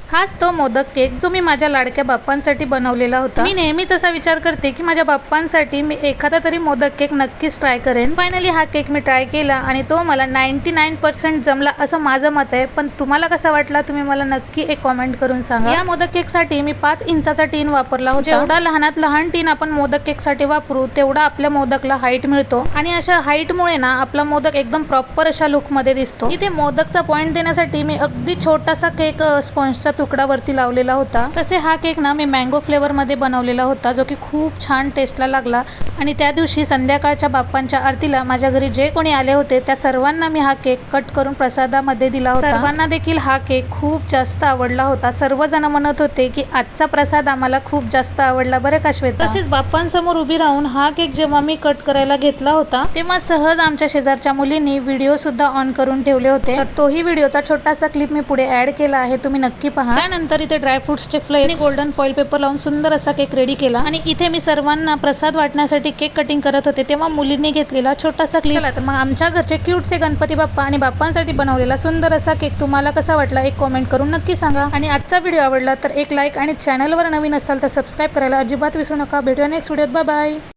हाच तो मोदक केक जो मी माझ्या लाडक्या बाप्पांसाठी बनवलेला होता। मी नेहमीच असा विचार करते की माझ्या बाप्पांसाठी मी एखादा तरी मोदक केक नक्कीच ट्राय करेन। फायनली हा केक मी ट्राय केला आणि तो मला 99% जमला असं माझं मत आहे। पण तुम्हाला कसा वाटला तुम्ही मला नक्की एक कमेंट करून सांगा। या मोदक केकसाठी मी 5 इंचाचा टीन वापरला होता। जेवढा लहानात लहान टीन आपण मोदक केकसाठी वापरू तेवढा आपल्या मोदकला हाईट मिळतो आणि अशा हाईटमुळे ना आपला मोदक एकदम प्रॉपर अशा लुकमध्ये दिसतो। इथे मोदकचा पॉइंट देण्यासाठी मी अगदी छोटासा केक स्पॉन्जचा तुकडा वरती लावलेला होता। तसे हा केक ना मी मँगो फ्लेवर मध्ये बनवलेला होता जो की खूप छान टेस्टला लागला। आणि त्या दिवशी संध्याकाळच्या बाप्पांच्या आरतीला माझ्या घरी जे कोणी आले होते त्या सर्वांना मी हा केक कट करून प्रसादामध्ये दिला होता। सर्वांना देखील हा केक खूप जास्त आवडला होता। सर्वजण म्हणत होते की आजचा प्रसाद आम्हाला खूप जास्त आवडला बरं का श्वेता। तसेच बाप्पांसमोर उभी राहून हा केक जेव्हा मी कट करायला घेतला होता तेव्हा सहज आमच्या शेजारच्या मुलींनी व्हिडिओ सुद्धा ऑन करून ठेवले होते। तर तोही व्हिडिओचा छोटासा क्लिप मी पुढे ऍड केला आहे, तुम्ही नक्की पहा। त्यानंतर इथे ड्रायफ्रुट्सचे फ्लेक्स आणि गोल्डन फॉइल पेपर लावून सुंदर असा केक रेडी केला आणि इथे मी सर्वांना प्रसाद वाटण्यासाठी केक कटिंग करत होते तेव्हा मुलींनी घेतलेला छोटासा क्लिप। चला तर मग आमच्या घरचे क्यूटचे गणपती बाप्पा आणि बाप्पांसाठी बनवलेला सुंदर असा केक तुम्हाला कसा वाटला एक कमेंट करून नक्की सांगा। आणि आजचा व्हिडिओ आवडला तर एक लाईक आणि चॅनलवर नवीन असाल तर सबस्क्राईब करायला अजिबात विसरू नका। भेटूया नेक्स्ट व्हिडिओत, बाय बाय।